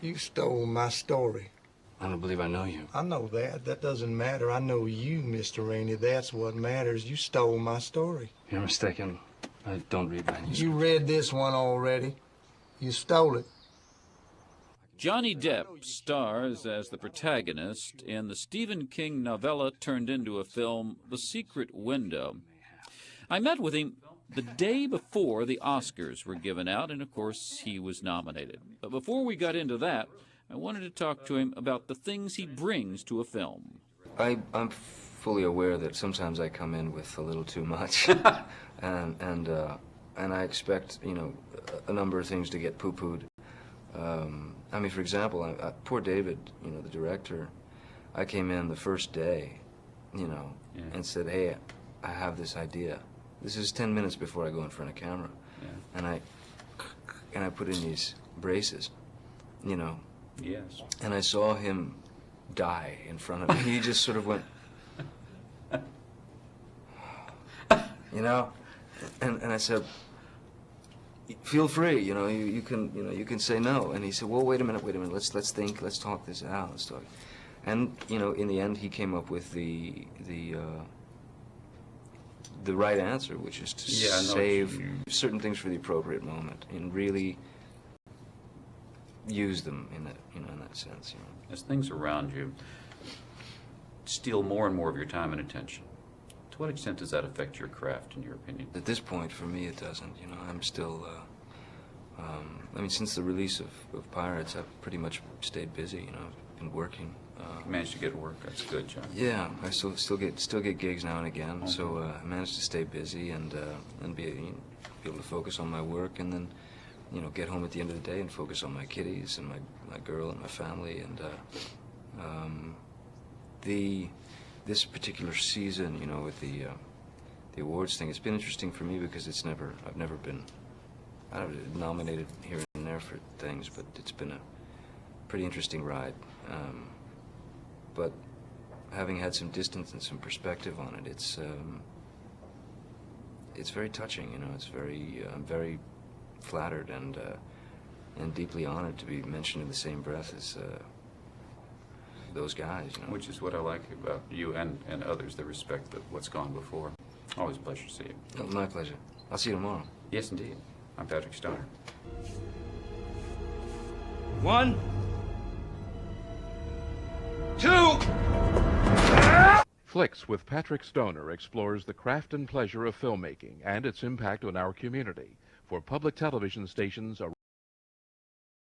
You stole my story. I don't believe I know you. I know that. That doesn't matter. I know you, Mr. Rainey. That's what matters. You stole my story. You're mistaken. I don't read manuscripts. You read this one already. You stole it. Johnny Depp stars as the protagonist in the Stephen King novella turned into a film, The Secret Window. I met with him the day before the Oscars were given out, and of course he was nominated. But before we got into that, I wanted to talk to him about the things he brings to a film. I'm fully aware that sometimes I come in with a little too much, and I expect, you know, a number of things to get poo-pooed. I mean, for example, poor David, you know, the director, I came in the first day, you know, and said, hey, I have this idea. This is 10 minutes before I go in front of camera. Yeah. And I put in these braces, you know. Yes. And I saw him die in front of me. He just sort of went, you know, and I said, feel free, you know, you can say no. And he said, well, wait a minute, let's think, let's talk this out, let's talk. And, you know, in the end, he came up with the right answer, which is to save certain things for the appropriate moment and really use them in that, you know, in that sense. You know. As things around you steal more and more of your time and attention, to what extent does that affect your craft, in your opinion? At this point, for me, it doesn't. You know, I'm still. I mean, since the release of Pirates, I've pretty much stayed busy. You know, I've been working. You managed to get work. That's good, John. Yeah, I still get gigs now and again. So I managed to stay busy and be able to focus on my work, and then, you know, get home at the end of the day and focus on my kiddies and my girl and my family. And this particular season, you know, with the awards thing, it's been interesting for me because I've never been nominated here and there for things, but it's been a pretty interesting ride. But having had some distance and some perspective on it, it's very touching. You know, I'm very flattered and deeply honored to be mentioned in the same breath as those guys. You know? Which is what I like about you and others, the respect of what's gone before. Always a pleasure to see you. Oh, my pleasure. I'll see you tomorrow. Yes, indeed. I'm Patrick Stoner. 1, 2. Flicks with Patrick Stoner explores the craft and pleasure of filmmaking and its impact on our community for public television stations